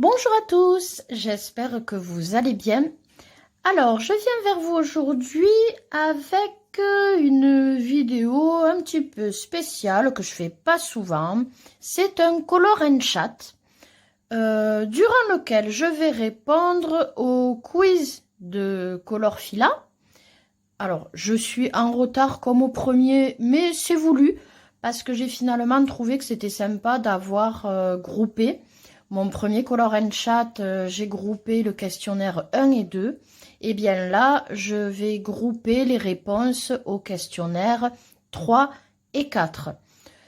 Bonjour à tous, j'espère que vous allez bien. Alors, je viens vers vous aujourd'hui avec une vidéo un petit peu spéciale que je fais pas souvent. C'est un color and chat durant lequel je vais répondre au quiz de Colorfila. Alors, je suis en retard comme au premier, mais c'est voulu parce que j'ai finalement trouvé que c'était sympa d'avoir groupé. Mon premier Color and Chat, j'ai groupé le questionnaire 1 et 2. Et bien là, je vais grouper les réponses au questionnaire 3 et 4.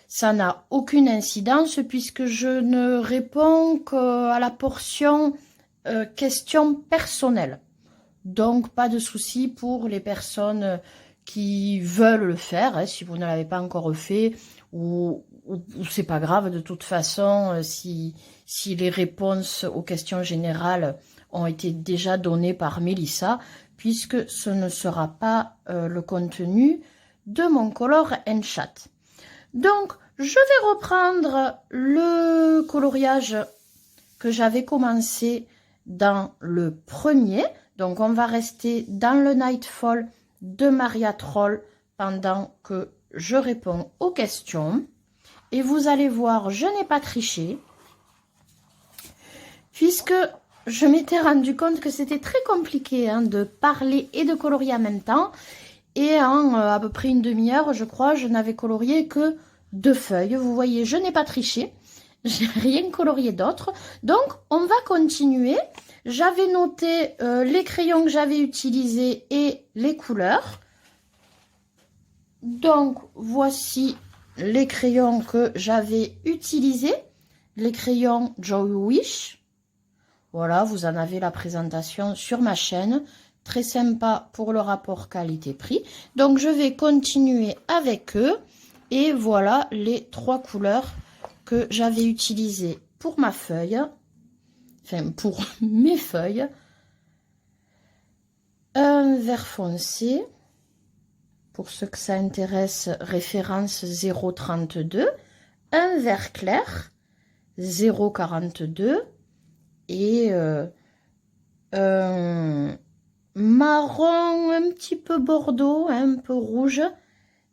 Ça n'a aucune incidence puisque je ne réponds qu'à la portion questions personnelles. Donc, pas de souci pour les personnes qui veulent le faire, hein, si vous ne l'avez pas encore fait, ou c'est pas grave, de toute façon, si les réponses aux questions générales ont été déjà données par Mélissa, puisque ce ne sera pas le contenu de mon Color and Chat. Donc, je vais reprendre le coloriage que j'avais commencé dans le premier. Donc, on va rester dans le Nightfall de Maria Troll pendant que je réponds aux questions. Et vous allez voir, je n'ai pas triché, puisque je m'étais rendu compte que c'était très compliqué de parler et de colorier en même temps. Et en à peu près une demi-heure, je crois, je n'avais colorié que 2 feuilles. Vous voyez, je n'ai pas triché. J'ai rien colorié d'autre. Donc, on va continuer. J'avais noté les crayons que j'avais utilisés et les couleurs. Donc, voici les crayons que j'avais utilisés. Les crayons Joy Wish. Voilà, vous en avez la présentation sur ma chaîne. Très sympa pour le rapport qualité-prix. Donc, je vais continuer avec eux. Et voilà les 3 couleurs que j'avais utilisées pour ma feuille. Enfin, pour mes feuilles. Un vert foncé. Pour ceux que ça intéresse, référence 0,32. Un vert clair, 0,42. Et un marron un petit peu bordeaux, un peu rouge,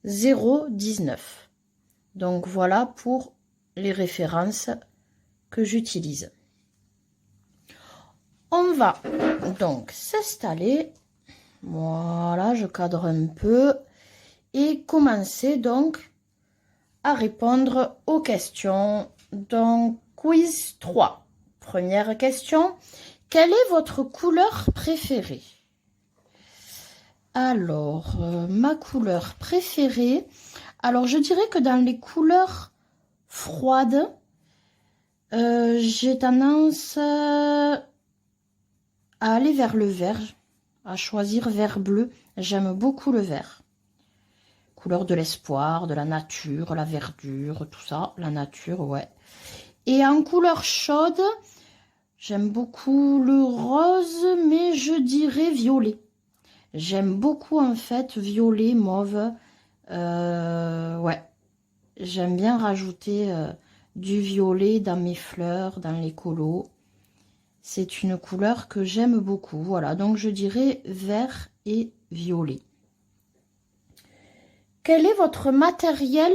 0,19. Donc voilà pour les références que j'utilise. On va donc s'installer. Voilà, je cadre un peu. Et commencer donc à répondre aux questions. Donc, quiz 3. Première question. Quelle est votre couleur préférée? Alors, ma couleur préférée. Alors, je dirais que dans les couleurs froides, j'ai tendance à aller vers le vert, à choisir vert bleu. J'aime beaucoup le vert. Couleur de l'espoir, de la nature, la verdure, tout ça. La nature, ouais. Et en couleur chaude, j'aime beaucoup le rose, mais je dirais violet. J'aime beaucoup en fait violet, mauve. Ouais. J'aime bien rajouter du violet dans mes fleurs, dans les colos. C'est une couleur que j'aime beaucoup. Voilà, donc je dirais vert et violet. Quel est votre matériel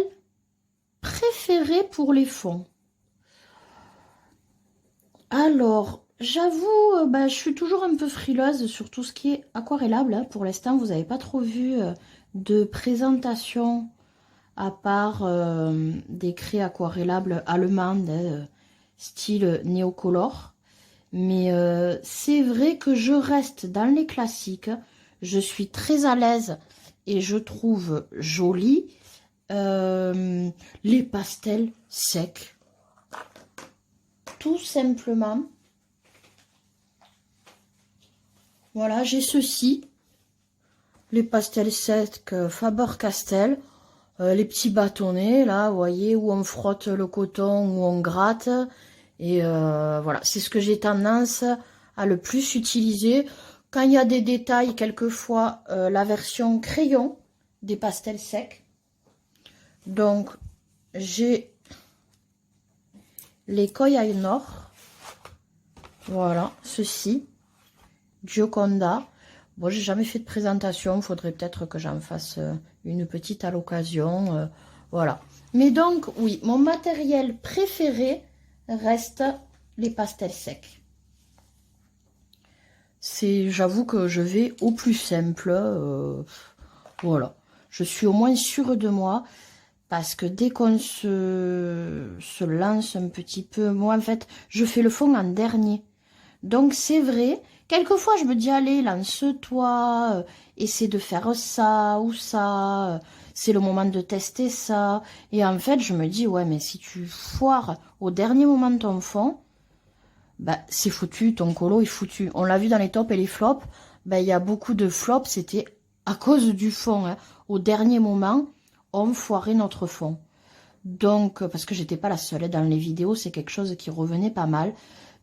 préféré pour les fonds? Alors, j'avoue, je suis toujours un peu frileuse sur tout ce qui est aquarellable. Pour l'instant, vous n'avez pas trop vu de présentation à part des craies aquarellables allemandes, style néocolor. Mais c'est vrai que je reste dans les classiques. Je suis très à l'aise et je trouve joli les pastels secs. Tout simplement. Voilà, j'ai ceci. Les pastels secs Faber-Castell. Les petits bâtonnets, là, vous voyez, où on frotte le coton, où on gratte. Et voilà, c'est ce que j'ai tendance à le plus utiliser. Quand il y a des détails, quelquefois, la version crayon des pastels secs. Donc, j'ai les Koh-i Noor. Voilà, ceci, Gioconda. Bon, j'ai jamais fait de présentation, il faudrait peut-être que j'en fasse une petite à l'occasion. Voilà. Mais donc, oui, mon matériel préféré reste les pastels secs. J'avoue que je vais au plus simple. Voilà. Je suis au moins sûre de moi. Parce que dès qu'on se lance un petit peu... Moi, en fait, je fais le fond en dernier. Donc, c'est vrai. Quelquefois, je me dis, allez, lance-toi. Essaie de faire ça ou ça. C'est le moment de tester ça. Et en fait, je me dis, ouais, mais si tu foires au dernier moment ton fond, bah, c'est foutu. Ton colo est foutu. On l'a vu dans les tops et les flops. Bah, il y a beaucoup de flops. C'était à cause du fond. Hein. Au dernier moment... on foirait notre fond. Donc, parce que j'étais pas la seule hein, dans les vidéos, c'est quelque chose qui revenait pas mal.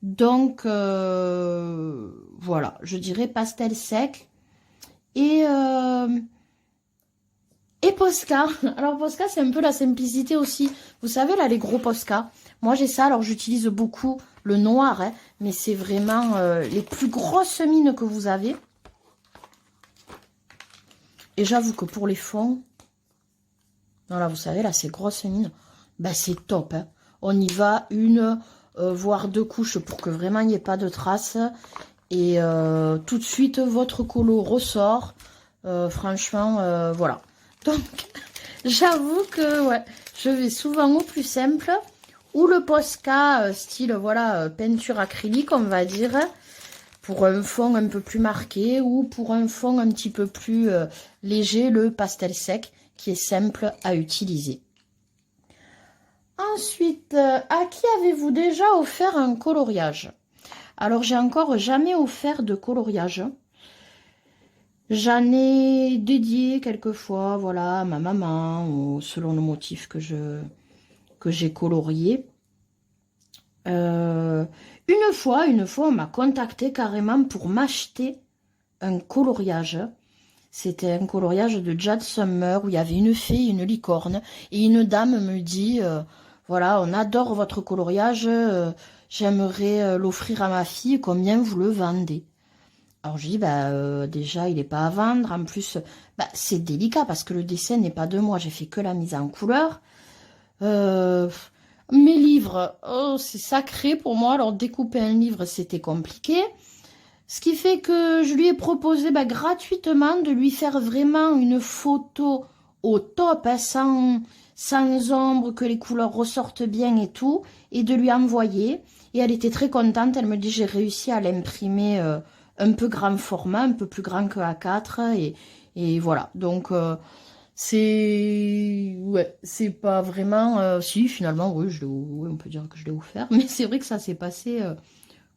Donc, voilà, je dirais pastel sec et Posca. Alors, Posca, c'est un peu la simplicité aussi. Vous savez, là, les gros Posca. Moi, j'ai ça, alors j'utilise beaucoup le noir, hein, mais c'est vraiment les plus grosses mines que vous avez. Et j'avoue que pour les fonds... Voilà, vous savez, là, ces grosses mines, ben, c'est top. Hein. On y va une, voire deux couches pour que vraiment il n'y ait pas de traces. Et tout de suite, votre colo ressort. Franchement, voilà. Donc, j'avoue que ouais, je vais souvent au plus simple. Ou le Posca, style, voilà, peinture acrylique, on va dire. Pour un fond un peu plus marqué. Ou pour un fond un petit peu plus léger, le pastel sec. Qui est simple à utiliser. Ensuite, à qui avez-vous déjà offert un coloriage? Alors, j'ai encore jamais offert de coloriage. J'en ai dédié quelquefois, voilà, à ma maman, ou selon le motif que j'ai colorié. Une fois, on m'a contacté carrément pour m'acheter un coloriage. C'était un coloriage de Jade Summer où il y avait une fée et une licorne. Et une dame me dit, voilà, on adore votre coloriage, j'aimerais l'offrir à ma fille, combien vous le vendez? Alors je dis, bah, déjà, il n'est pas à vendre. En plus, bah, c'est délicat parce que le dessin n'est pas de moi, j'ai fait que la mise en couleur. Mes livres, oh, c'est sacré pour moi, alors découper un livre, c'était compliqué. Ce qui fait que je lui ai proposé gratuitement de lui faire vraiment une photo au top, hein, sans ombre, que les couleurs ressortent bien et tout, et de lui envoyer. Et elle était très contente, elle me dit j'ai réussi à l'imprimer un peu grand format, un peu plus grand que A4, et voilà. Donc ouais, c'est pas vraiment... si, finalement, oui, oui, on peut dire que je l'ai offert, mais c'est vrai que ça s'est passé...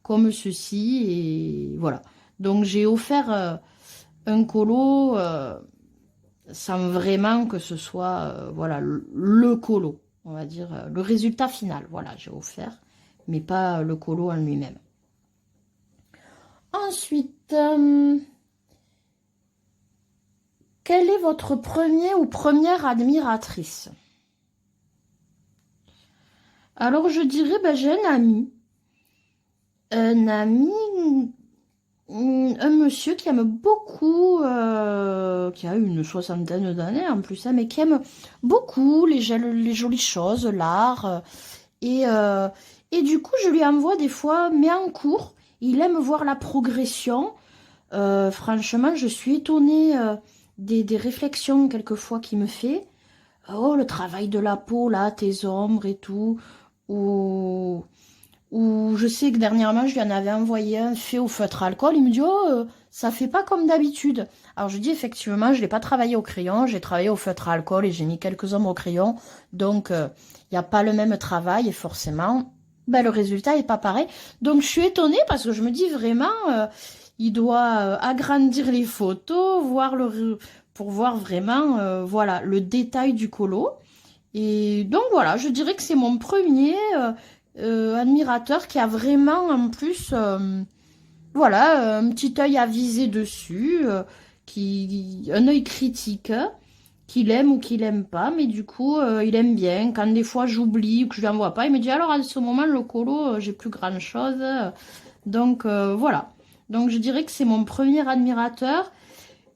comme ceci et voilà. Donc j'ai offert un colo sans vraiment que ce soit voilà le colo, on va dire le résultat final. Voilà, j'ai offert, mais pas le colo en lui-même. Ensuite, quelle est votre premier ou première admiratrice? Alors je dirais, j'ai un ami. Un monsieur qui aime beaucoup, qui a une soixantaine d'années en plus, hein, mais qui aime beaucoup les jolies choses, l'art. Et du coup, je lui envoie des fois, mais en cours, il aime voir la progression. Franchement, je suis étonnée des réflexions quelquefois qu'il me fait. Oh, le travail de la peau, là, tes ombres et tout. Ou je sais que dernièrement, je lui en avais envoyé un fait au feutre à alcool. Il me dit, oh, ça fait pas comme d'habitude. Alors, je dis, effectivement, je l'ai pas travaillé au crayon. J'ai travaillé au feutre à alcool et j'ai mis quelques ombres au crayon. Donc, il n'y a pas le même travail et forcément, le résultat est pas pareil. Donc, je suis étonnée parce que je me dis vraiment, il doit agrandir les photos, pour voir vraiment, voilà, le détail du colo. Et donc, voilà, je dirais que c'est mon premier... admirateur qui a vraiment en plus voilà un petit œil avisé dessus un œil critique qu'il aime ou qu'il aime pas, mais du coup, il aime bien. Quand des fois j'oublie ou que je lui envoie pas, il me dit alors à ce moment, le colo, j'ai plus grand chose. Donc voilà. Donc je dirais que c'est mon premier admirateur.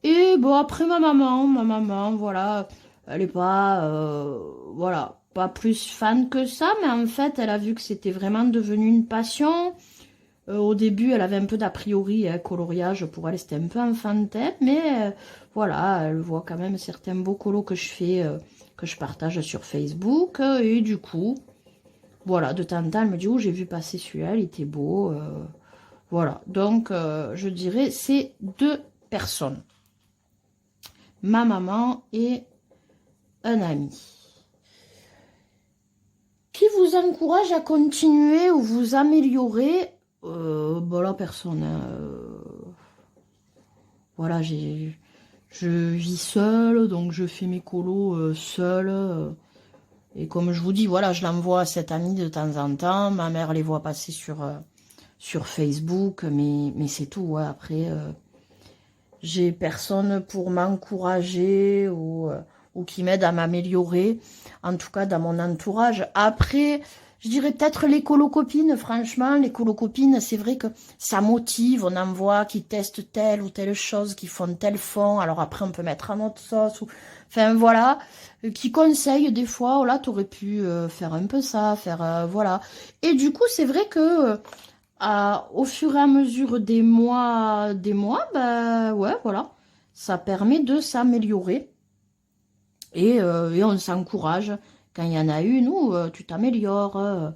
Et bon, après ma maman, voilà, elle est pas, voilà, pas plus fan que ça, mais en fait, elle a vu que c'était vraiment devenu une passion. Au début, elle avait un peu d'a priori, hein, coloriage, pour elle, c'était un peu enfantin, mais voilà, elle voit quand même certains beaux colos que je fais, que je partage sur Facebook, et du coup, voilà, de temps en temps, elle me dit, oh, j'ai vu passer celui-là, il était beau, voilà. Donc, je dirais, c'est deux personnes, ma maman et un ami. Qui vous encourage à continuer ou vous améliorer? Bon, la personne, hein, voilà, je vis seule, donc je fais mes colos seule. Et comme je vous dis, voilà, je l'envoie à cette amie de temps en temps. Ma mère les voit passer sur Facebook, mais c'est tout. Ouais. Après, j'ai personne pour m'encourager ou qui m'aide à m'améliorer. En tout cas, dans mon entourage. Après, je dirais peut-être les colocopines. Franchement, les colocopines, c'est vrai que ça motive. On en voit qui testent telle ou telle chose, qui font tel fond. Alors après, on peut mettre un autre sauce. Enfin, voilà. Qui conseillent des fois, oh là, t'aurais pu faire un peu ça, faire... voilà. Et du coup, c'est vrai que... au fur et à mesure des mois, ben ouais, voilà, ça permet de s'améliorer et on s'encourage. Quand il y en a une où tu t'améliores,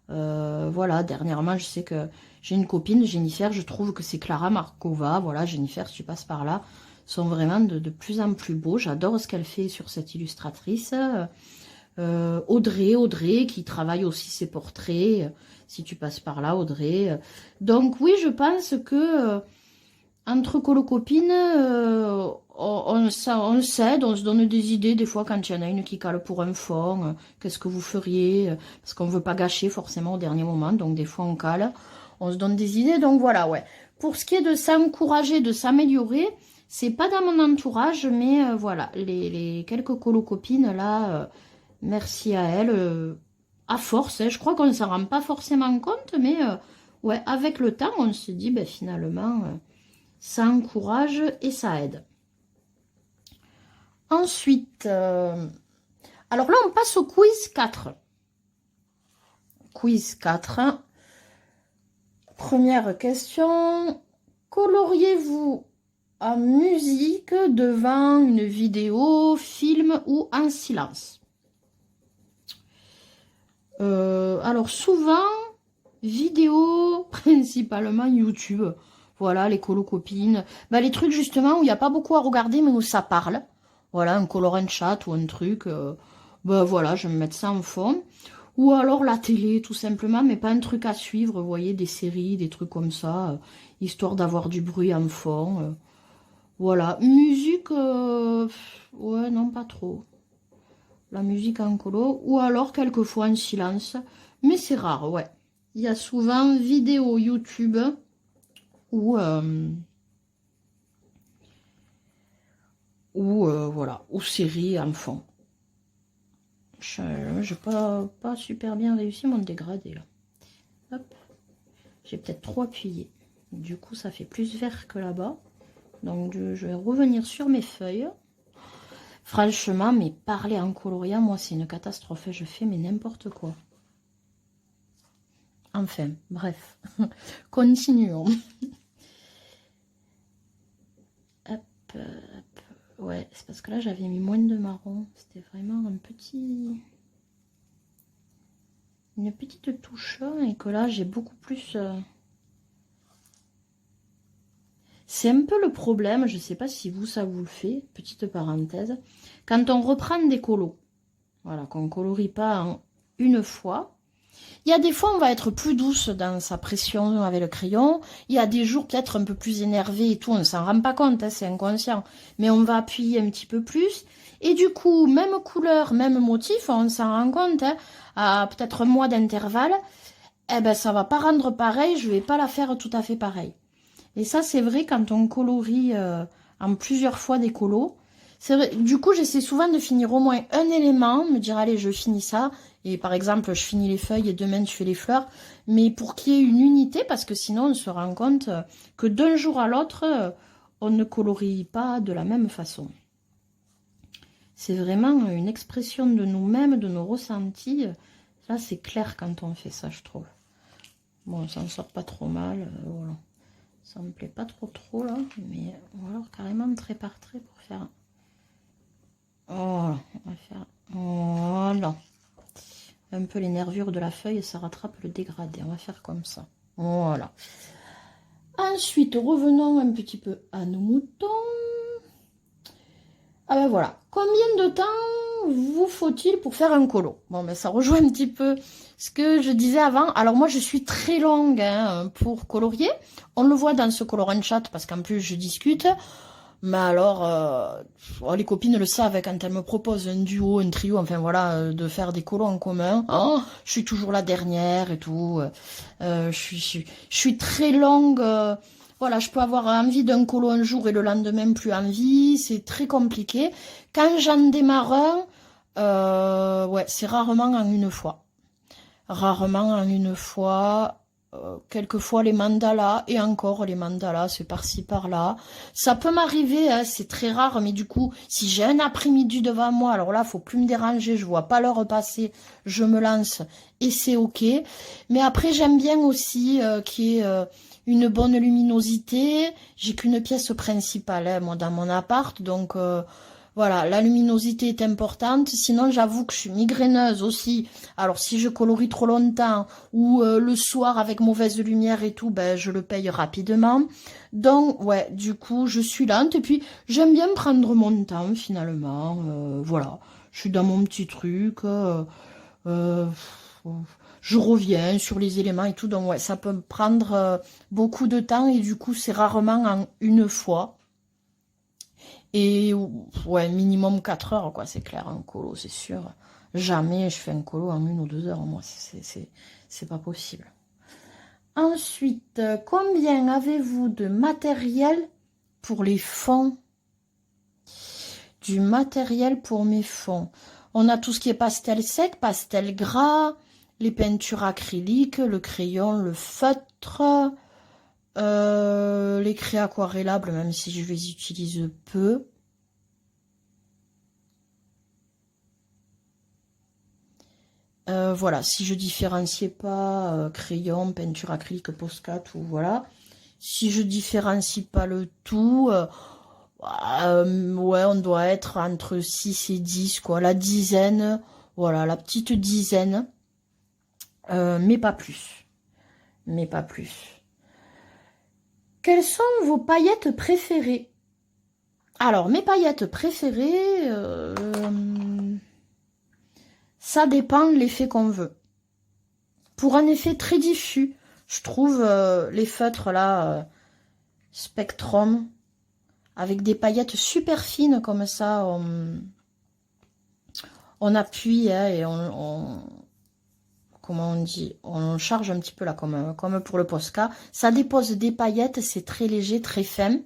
voilà, dernièrement, je sais que j'ai une copine, Jennifer, je trouve que c'est Clara Markova, voilà, Jennifer, si tu passes par là, sont vraiment de plus en plus beaux. J'adore ce qu'elle fait sur cette illustratrice. Audrey, qui travaille aussi ses portraits, si tu passes par là, Audrey. Donc oui, je pense que entre colocopines, on s'aide, on se donne des idées, des fois quand il y en a une qui cale pour un fond, qu'est-ce que vous feriez, parce qu'on ne veut pas gâcher forcément au dernier moment, donc des fois on cale, on se donne des idées, donc voilà, ouais. Pour ce qui est de s'encourager, de s'améliorer, c'est pas dans mon entourage, mais voilà, les quelques colocopines là... merci à elle, à force, hein, je crois qu'on ne s'en rend pas forcément compte, mais ouais, avec le temps, on se dit, ben, finalement, ça encourage et ça aide. Ensuite, alors là, on passe au quiz 4. Quiz 4. Première question. Coloriez-vous en musique devant une vidéo, film ou en silence? Alors souvent, vidéo, principalement YouTube. Voilà, les colocopines. Bah, les trucs justement où il n'y a pas beaucoup à regarder, mais où ça parle. Voilà, un colorant chat ou un truc. Bah voilà, je vais me mettre ça en fond. Ou alors la télé, tout simplement, mais pas un truc à suivre. Vous voyez, des séries, des trucs comme ça, histoire d'avoir du bruit en fond. Voilà, musique, ouais, non, pas trop. La musique en colo, ou alors quelquefois en silence, mais c'est rare, ouais. Il y a souvent vidéo YouTube ou voilà, ou série en fond. Je n'ai pas super bien réussi mon dégradé là. Hop. J'ai peut-être trop appuyé. Du coup, ça fait plus vert que là-bas. Donc, je vais revenir sur mes feuilles. Franchement, mais parler en coloriant, moi, c'est une catastrophe. Je fais mais n'importe quoi. Enfin, bref. Continuons. Hop, hop. Ouais, c'est parce que là, j'avais mis moins de marron. C'était vraiment un petit... une petite touche. Et que là, j'ai beaucoup plus... C'est un peu le problème, je ne sais pas si vous, ça vous le fait, petite parenthèse, quand on reprend des colos, voilà, qu'on ne colorie pas en une fois, il y a des fois, on va être plus douce dans sa pression avec le crayon, il y a des jours peut-être un peu plus énervés et tout, on ne s'en rend pas compte, hein, c'est inconscient, mais on va appuyer un petit peu plus, et du coup, même couleur, même motif, on s'en rend compte, hein, à peut-être un mois d'intervalle, eh ben ça va pas rendre pareil, je vais pas la faire tout à fait pareil. Et ça, c'est vrai quand on colorie en plusieurs fois des colos. C'est vrai, du coup, j'essaie souvent de finir au moins un élément, me dire, allez, je finis ça. Et par exemple, je finis les feuilles et demain, je fais les fleurs. Mais pour qu'il y ait une unité, parce que sinon, on se rend compte que d'un jour à l'autre, on ne colorie pas de la même façon. C'est vraiment une expression de nous-mêmes, de nos ressentis. Là, c'est clair quand on fait ça, je trouve. Bon, ça ne sort pas trop mal, voilà. Ça me plaît pas trop, là. Mais voilà, carrément trait par trait pour faire... Voilà, on va faire... Voilà. Un peu les nervures de la feuille, ça rattrape le dégradé. On va faire comme ça. Voilà. Ensuite, revenons un petit peu à nos moutons. Ah ben voilà. Combien de temps vous faut-il pour faire un colo? Bon, ben ça rejoint un petit peu ce que je disais avant. Alors moi, je suis très longue hein, pour colorier. On le voit dans ce colorant chat parce qu'en plus, je discute. Mais alors, oh, les copines le savent quand elles me proposent un duo, un trio, enfin voilà, de faire des colos en commun. Oh, je suis toujours la dernière et tout. Je suis très longue. Voilà, je peux avoir envie d'un colo un jour et le lendemain plus envie. C'est très compliqué. Quand j'en démarre un, ouais, c'est rarement en une fois. Rarement en une fois. Quelquefois les mandalas, et encore les mandalas, c'est par-ci par-là. Ça peut m'arriver, hein, c'est très rare, mais du coup, si j'ai un après-midi devant moi, alors là, faut plus me déranger, je vois pas l'heure passer, je me lance, et c'est ok. Mais après, j'aime bien aussi qu'il y ait une bonne luminosité. J'ai qu'une pièce principale, hein, moi, dans mon appart, donc... voilà, la luminosité est importante. Sinon, j'avoue que je suis migraineuse aussi. Alors, si je colorie trop longtemps ou le soir avec mauvaise lumière et tout, ben, je le paye rapidement. Donc, ouais, du coup, je suis lente. Et puis, j'aime bien prendre mon temps, finalement. Voilà, je suis dans mon petit truc. Euh, je reviens sur les éléments et tout. Donc, ouais, ça peut me prendre beaucoup de temps. Et du coup, c'est rarement en une fois. Et ouais, minimum 4 heures, quoi, c'est clair, un colo, c'est sûr. Jamais je fais un colo en 1 ou 2 heures, moi, c'est pas possible. Ensuite, combien avez-vous de matériel pour les fonds? Du matériel pour mes fonds. On a tout ce qui est pastel sec, pastel gras, les peintures acryliques, le crayon, le feutre, les crayons aquarellables, même si je les utilise peu. Voilà, si je différenciais pas crayon, peinture acrylique, Posca, tout, voilà. Si je différencie pas le tout, ouais, on doit être entre 6 et 10, quoi. La dizaine, voilà, la petite dizaine, mais pas plus. Mais pas plus. Quelles sont vos paillettes préférées? Alors, mes paillettes préférées, ça dépend de l'effet qu'on veut. Pour un effet très diffus, je trouve les feutres là, Spectrum, avec des paillettes super fines comme ça, on appuie hein, et comment on dit, on charge un petit peu là comme pour le Posca. Ça dépose des paillettes, c'est très léger, très fin.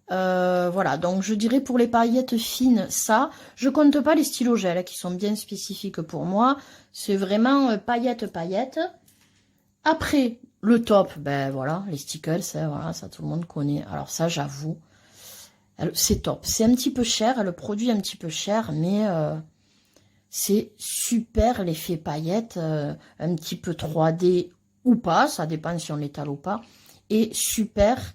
Voilà, donc je dirais pour les paillettes fines, ça. Je compte pas les stylos gel hein, qui sont bien spécifiques pour moi. C'est vraiment paillettes. Après, le top, ben voilà, les stickers, hein, voilà, ça tout le monde connaît. Alors ça, j'avoue, c'est top. C'est un petit peu cher, le produit est un petit peu cher, mais c'est super l'effet paillettes, un petit peu 3D ou pas, ça dépend si on l'étale ou pas, et super.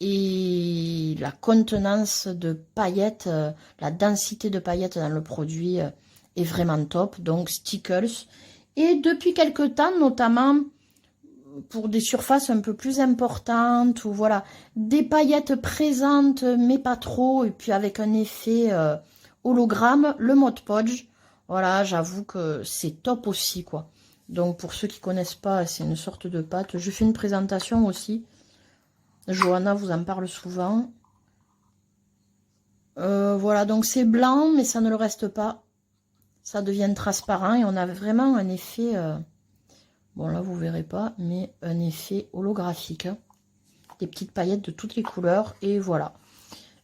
Et la contenance de paillettes, la densité de paillettes dans le produit est vraiment top. Donc, stickers. Et depuis quelque temps, notamment pour des surfaces un peu plus importantes, ou voilà, des paillettes présentes, mais pas trop, et puis avec un effet hologramme, le Mod Podge. Voilà, j'avoue que c'est top aussi, quoi. Donc, pour ceux qui connaissent pas, c'est une sorte de pâte. Je fais une présentation aussi. Johanna vous en parle souvent. Voilà, donc c'est blanc, mais ça ne le reste pas. Ça devient transparent et on a vraiment un effet... bon, là, vous verrez pas, mais un effet holographique. Hein. Des petites paillettes de toutes les couleurs, et voilà.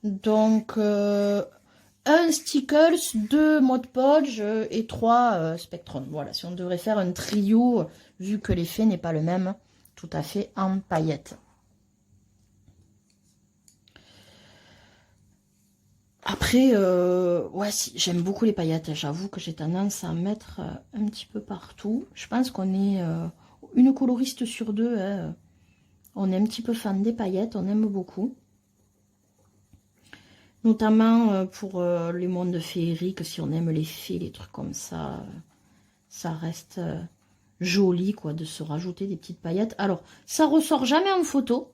Donc, un Stickles, 2 Mod Podge et 3 Spectrum. Voilà, si on devrait faire un trio, vu que l'effet n'est pas le même, tout à fait en paillettes. Après, ouais, si, j'aime beaucoup les paillettes. J'avoue que j'ai tendance à en mettre un petit peu partout. Je pense qu'on est une coloriste sur deux. Hein. On est un petit peu fan des paillettes, on aime beaucoup. Notamment pour les mondes féeriques, si on aime les fées, les trucs comme ça reste joli, quoi, de se rajouter des petites paillettes. Alors, ça ressort jamais en photo.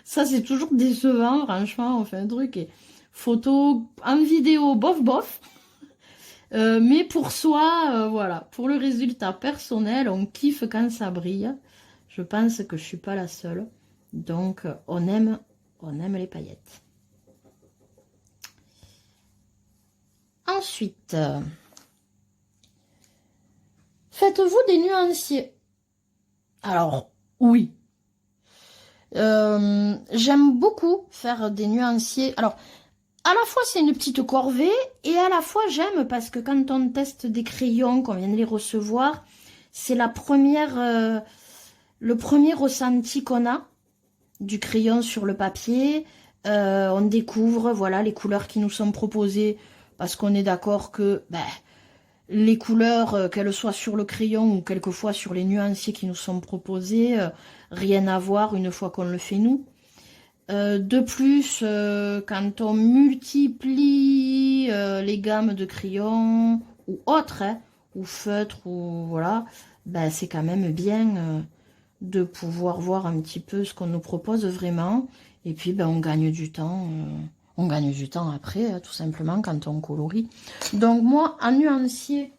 Ça, c'est toujours décevant, franchement, on fait un truc et photo, en vidéo, bof, bof. Mais pour soi, voilà, pour le résultat personnel, on kiffe quand ça brille. Je pense que je suis pas la seule. Donc, on aime les paillettes. Ensuite, faites-vous des nuanciers? Alors, oui. J'aime beaucoup faire des nuanciers. Alors, à la fois, c'est une petite corvée, et à la fois, j'aime parce que quand on teste des crayons, qu'on vient de les recevoir, c'est la première, le premier ressenti qu'on a du crayon sur le papier. On découvre, voilà, les couleurs qui nous sont proposées, parce qu'on est d'accord que ben, les couleurs, qu'elles soient sur le crayon ou quelquefois sur les nuanciers qui nous sont proposés, rien à voir une fois qu'on le fait nous. De plus, quand on multiplie les gammes de crayons ou autres, hein, ou feutres, ou voilà, ben, c'est quand même bien de pouvoir voir un petit peu ce qu'on nous propose vraiment. Et puis, ben, on gagne du temps. On gagne du temps après, tout simplement, quand on colorie. Donc, moi, en nuancier,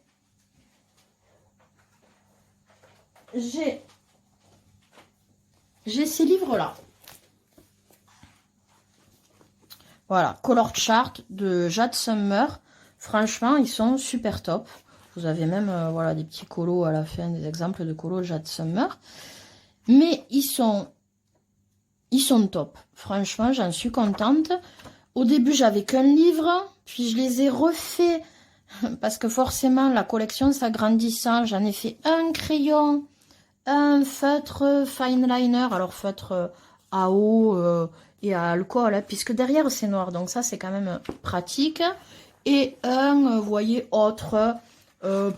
j'ai ces livres-là. Voilà, Color Chart de Jade Summer. Franchement, ils sont super top. Vous avez même voilà, des petits colos à la fin, des exemples de colos Jade Summer. Mais ils sont top. Franchement, j'en suis contente. Au début, j'avais qu'un livre, puis je les ai refaits parce que forcément, la collection s'agrandissant, j'en ai fait un crayon, un feutre fine liner, alors feutre à eau et à alcool, hein, puisque derrière c'est noir, donc ça c'est quand même pratique. Et un, vous voyez, autre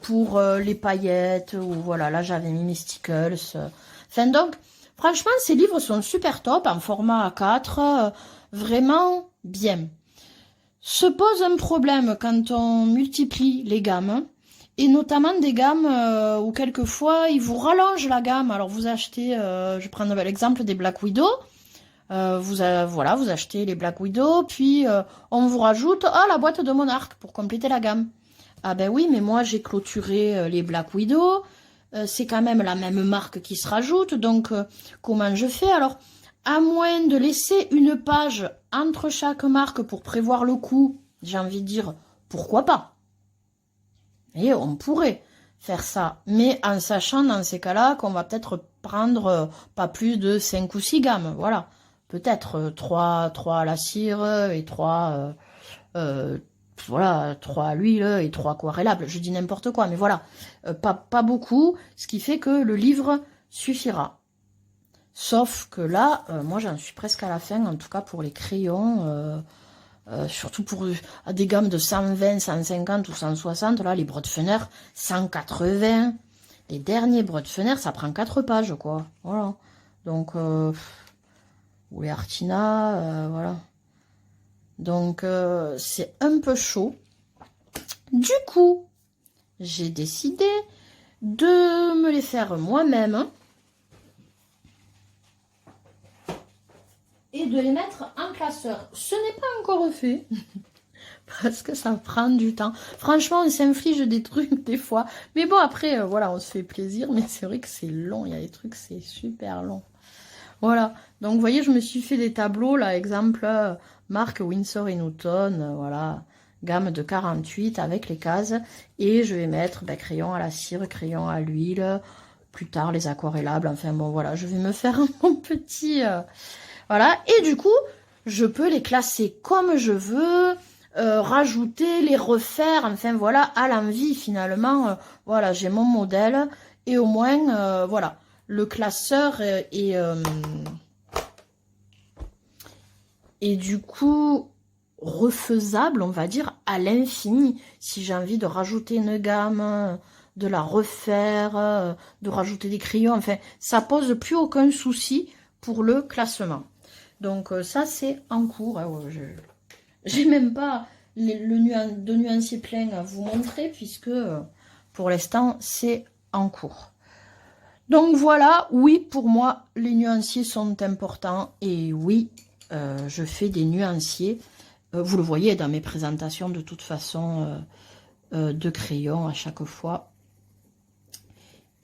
pour les paillettes, ou voilà, là j'avais mis mes stickers. Enfin donc, franchement, ces livres sont super top, en format A4, vraiment bien. Se pose un problème quand on multiplie les gammes, et notamment des gammes où quelquefois ils vous rallongent la gamme. Alors vous achetez, je prends l'exemple des Black Widow, voilà, vous achetez les Black Widow, puis on vous rajoute la boîte de Monarch pour compléter la gamme. Ah ben oui, mais moi j'ai clôturé les Black Widow, c'est quand même la même marque qui se rajoute, donc comment je fais? Alors, à moins de laisser une page entre chaque marque pour prévoir le coût, j'ai envie de dire, pourquoi pas? Et on pourrait faire ça, mais en sachant dans ces cas-là qu'on va peut-être prendre pas plus de 5 ou 6 gammes, voilà. Peut-être 3 à la cire et 3 voilà, 3 à l'huile et 3 aquarellables, je dis n'importe quoi, mais voilà, pas beaucoup, ce qui fait que le livre suffira. Sauf que là, moi j'en suis presque à la fin, en tout cas pour les crayons, surtout pour des gammes de 120, 150 ou 160, là les Brodfener, 180, les derniers Brodfener, ça prend 4 pages, quoi, voilà. Donc, ou les Artina, voilà. Donc, c'est un peu chaud. Du coup, j'ai décidé de me les faire moi-même et de les mettre en classeur. Ce n'est pas encore fait parce que ça prend du temps. Franchement, on s'inflige des trucs des fois. Mais bon, après, voilà, on se fait plaisir. Mais c'est vrai que c'est long. Il y a des trucs, c'est super long. Voilà. Donc, vous voyez, je me suis fait des tableaux, là, exemple, marque Winsor & Newton, voilà, gamme de 48 avec les cases. Et je vais mettre crayon à la cire, crayon à l'huile, plus tard les aquarellables. Enfin, bon, voilà, je vais me faire mon petit... voilà. Et du coup, je peux les classer comme je veux. rajouter, les refaire, enfin voilà, à l'envie finalement. Voilà, j'ai mon modèle et au moins, voilà, le classeur est du coup refaisable, on va dire, à l'infini. Si j'ai envie de rajouter une gamme, de la refaire, de rajouter des crayons, enfin, ça pose plus aucun souci pour le classement. Donc ça, c'est en cours. Hein, ouais, j'ai même pas de nuancier plein à vous montrer, puisque pour l'instant, c'est en cours. Donc voilà, oui, pour moi, les nuanciers sont importants. Et oui, je fais des nuanciers. Vous le voyez dans mes présentations de toute façon de crayons à chaque fois.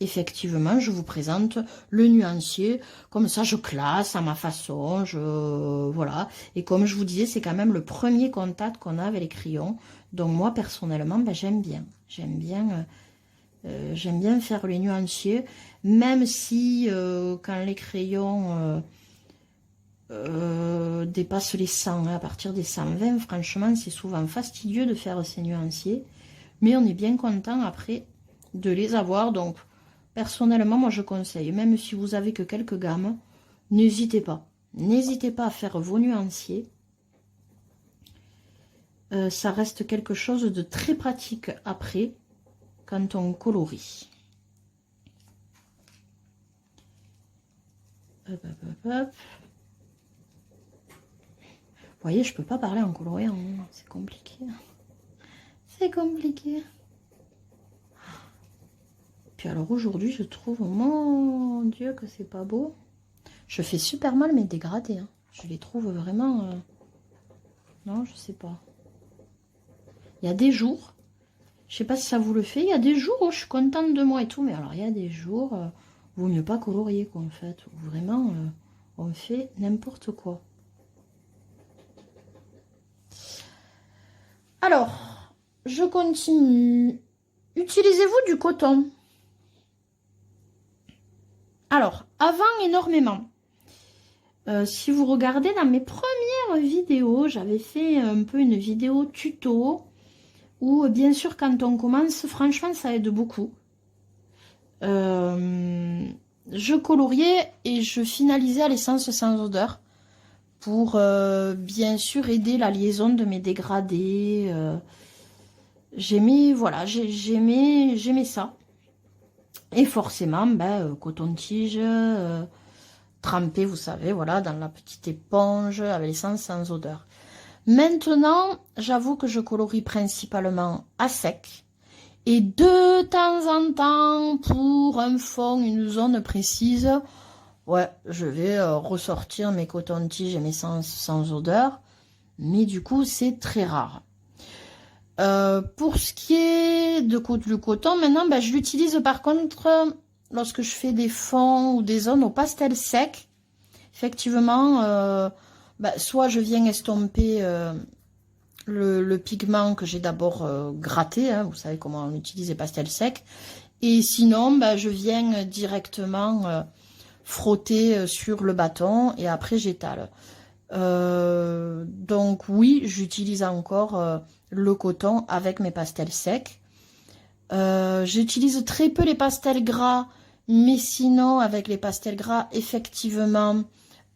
Effectivement, je vous présente le nuancier. Comme ça, je classe à ma façon. Voilà. Et comme je vous disais, c'est quand même le premier contact qu'on a avec les crayons. Donc moi, personnellement, ben, j'aime bien. J'aime bien faire les nuanciers. Même si quand les crayons dépassent les 100, hein, à partir des 120, franchement, c'est souvent fastidieux de faire ces nuanciers. Mais on est bien content après de les avoir. Donc, personnellement, moi, je conseille, même si vous avez que quelques gammes, n'hésitez pas. N'hésitez pas à faire vos nuanciers. Ça reste quelque chose de très pratique après, quand on colorie. Hop, hop, hop, hop. Vous voyez, je peux pas parler en coloriant, c'est compliqué. C'est compliqué. Puis alors aujourd'hui, je trouve, mon Dieu, que c'est pas beau. Je fais super mal mes dégradés. Hein. Je les trouve vraiment... Non, je sais pas. Il y a des jours, je sais pas si ça vous le fait, il y a des jours où je suis contente de moi et tout, mais alors il y a des jours, vaut mieux pas colorier, quoi, en fait. Où vraiment, on fait n'importe quoi. Alors, je continue. Utilisez-vous du coton? Alors, avant énormément. Si vous regardez dans mes premières vidéos, j'avais fait un peu une vidéo tuto où, bien sûr, quand on commence, franchement, ça aide beaucoup. Je coloriais et je finalisais à l'essence sans odeur pour, bien sûr, aider la liaison de mes dégradés. J'aimais, voilà, j'aimais ça. Et forcément, ben, coton-tige, trempé, vous savez, voilà, dans la petite éponge avec l'essence sans odeur. Maintenant, j'avoue que je colorie principalement à sec. Et de temps en temps, pour un fond, une zone précise, ouais, je vais ressortir mes cotons-tiges et mes sans odeur. Mais du coup, c'est très rare. Pour ce qui est du coton, maintenant, ben, je l'utilise par contre lorsque je fais des fonds ou des zones au pastel sec. Effectivement, ben, soit je viens estomper le pigment que j'ai d'abord gratté, hein, vous savez comment on utilise les pastels secs, et sinon, ben, je viens directement frotter sur le bâton et après j'étale. Donc oui, j'utilise encore le coton avec mes pastels secs. J'utilise très peu les pastels gras, mais sinon avec les pastels gras, effectivement,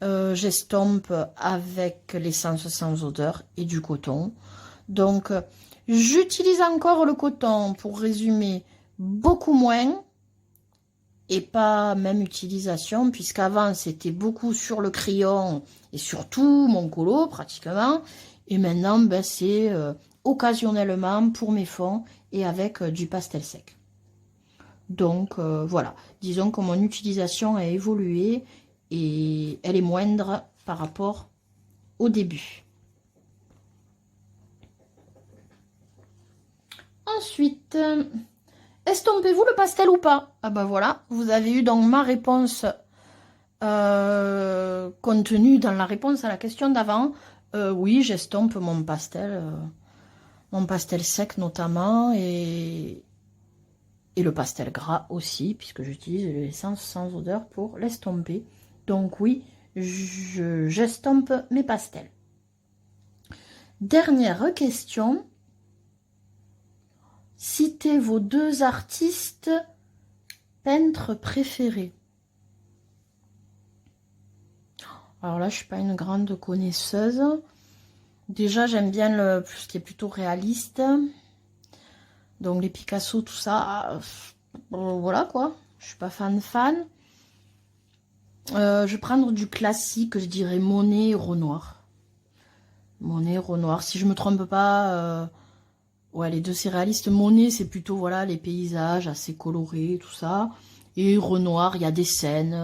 j'estompe avec l'essence sans odeur et du coton. Donc j'utilise encore le coton, pour résumer, beaucoup moins. Et pas même utilisation, puisqu'avant c'était beaucoup sur le crayon et sur tout mon colo pratiquement, et maintenant ben, c'est occasionnellement pour mes fonds et avec du pastel sec. Donc voilà, disons que mon utilisation a évolué et elle est moindre par rapport au début. Ensuite... estompez-vous le pastel ou pas? Ah ben voilà, vous avez eu donc ma réponse contenue dans la réponse à la question d'avant. Oui, j'estompe mon pastel sec notamment, et le pastel gras aussi, puisque j'utilise l'essence sans odeur pour l'estomper. Donc oui, j'estompe mes pastels. Dernière question. Citez vos 2 artistes peintres préférés. Alors là, je suis pas une grande connaisseuse. Déjà, j'aime bien ce qui est plutôt réaliste. Donc les Picasso, tout ça, voilà quoi. Je suis pas fan. Je vais prendre du classique, je dirais Monet et Renoir. Monet, Renoir. Si je me trompe pas, ouais, les deux c'est réaliste. Monet, c'est plutôt voilà les paysages assez colorés, tout ça. Et Renoir, il y a des scènes,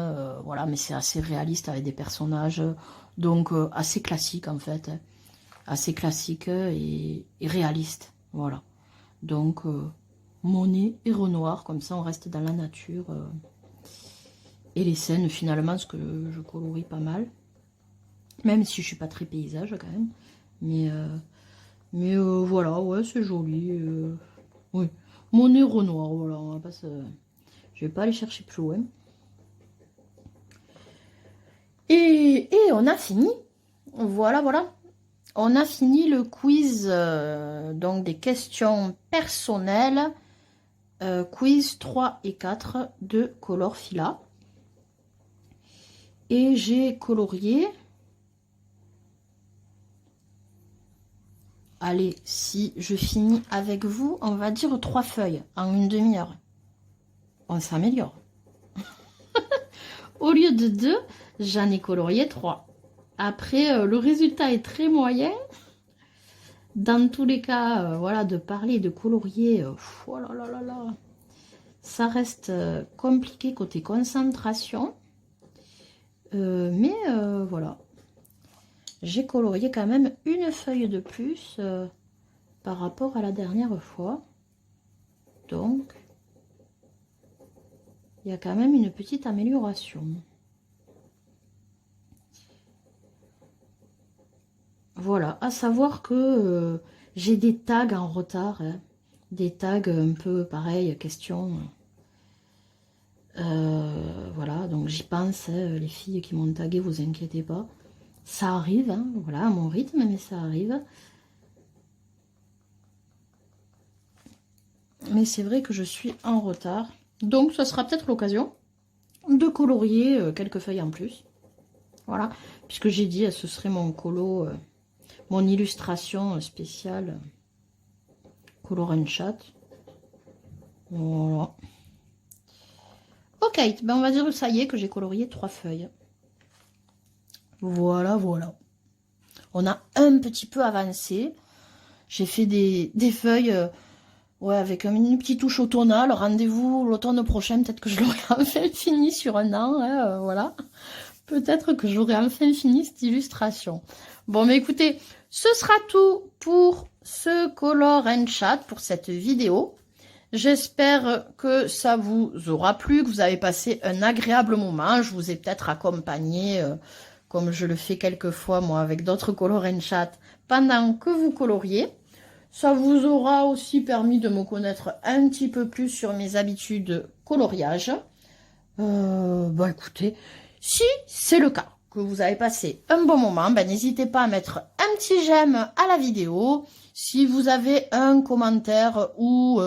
voilà, mais c'est assez réaliste avec des personnages, donc assez classique en fait, hein. Assez classique et réaliste, voilà. Donc Monet et Renoir, comme ça on reste dans la nature. Et les scènes finalement, parce que je colorie pas mal, même si je suis pas très paysage quand même. Mais voilà, ouais, c'est joli. Oui, Monet Renoir, voilà, on va pas se... Je vais pas aller chercher plus loin. Et on a fini. Voilà. On a fini le quiz donc des questions personnelles. Quiz 3 et 4 de Colorfila. Et j'ai colorié. Allez, si je finis avec vous, on va dire 3 feuilles en une demi-heure. On s'améliore. Au lieu de 2, j'en ai colorié 3. Après, le résultat est très moyen. Dans tous les cas, voilà, de parler, de colorier, oh là là là là, ça reste compliqué côté concentration. Mais voilà. J'ai colorié quand même une feuille de plus par rapport à la dernière fois. Donc, il y a quand même une petite amélioration. Voilà, à savoir que j'ai des tags en retard, hein, des tags un peu pareil, question. Voilà, donc j'y pense, hein, les filles qui m'ont tagué, vous inquiétez pas. Ça arrive, hein, voilà, à mon rythme, mais ça arrive. Mais c'est vrai que je suis en retard. Donc, ce sera peut-être l'occasion de colorier quelques feuilles en plus. Voilà, puisque j'ai dit, ce serait mon colo, mon illustration spéciale Color and Chat. Voilà. Ok, ben on va dire que ça y est, que j'ai colorié 3 feuilles. Voilà. On a un petit peu avancé. J'ai fait des feuilles... ouais, avec une petite touche automnale. Rendez-vous l'automne prochain. Peut-être que je l'aurai enfin fini sur un an. Hein, voilà. Peut-être que j'aurai enfin fini cette illustration. Bon, mais écoutez, ce sera tout pour ce Color and Chat, pour cette vidéo. J'espère que ça vous aura plu, que vous avez passé un agréable moment. Je vous ai peut-être accompagné, comme je le fais quelquefois, moi, avec d'autres Color and Chat, pendant que vous coloriez. Ça vous aura aussi permis de me connaître un petit peu plus sur mes habitudes coloriage. Bah écoutez, si c'est le cas, que vous avez passé un bon moment, ben n'hésitez pas à mettre un petit j'aime à la vidéo. Si vous avez un commentaire ou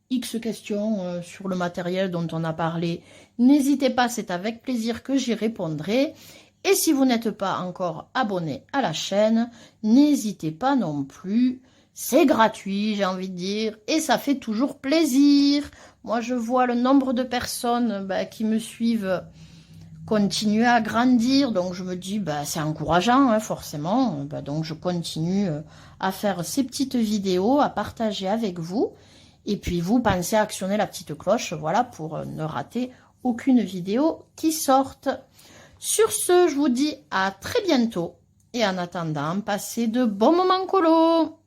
X questions sur le matériel dont on a parlé, n'hésitez pas, c'est avec plaisir que j'y répondrai. Et si vous n'êtes pas encore abonné à la chaîne, n'hésitez pas non plus. C'est gratuit, j'ai envie de dire, et ça fait toujours plaisir. Moi, je vois le nombre de personnes qui me suivent continuer à grandir, donc je me dis, c'est encourageant, hein, forcément. Donc, je continue à faire ces petites vidéos, à partager avec vous. Et puis, vous pensez à actionner la petite cloche, voilà, pour ne rater aucune vidéo qui sorte. Sur ce, je vous dis à très bientôt. Et en attendant, passez de bons moments colo.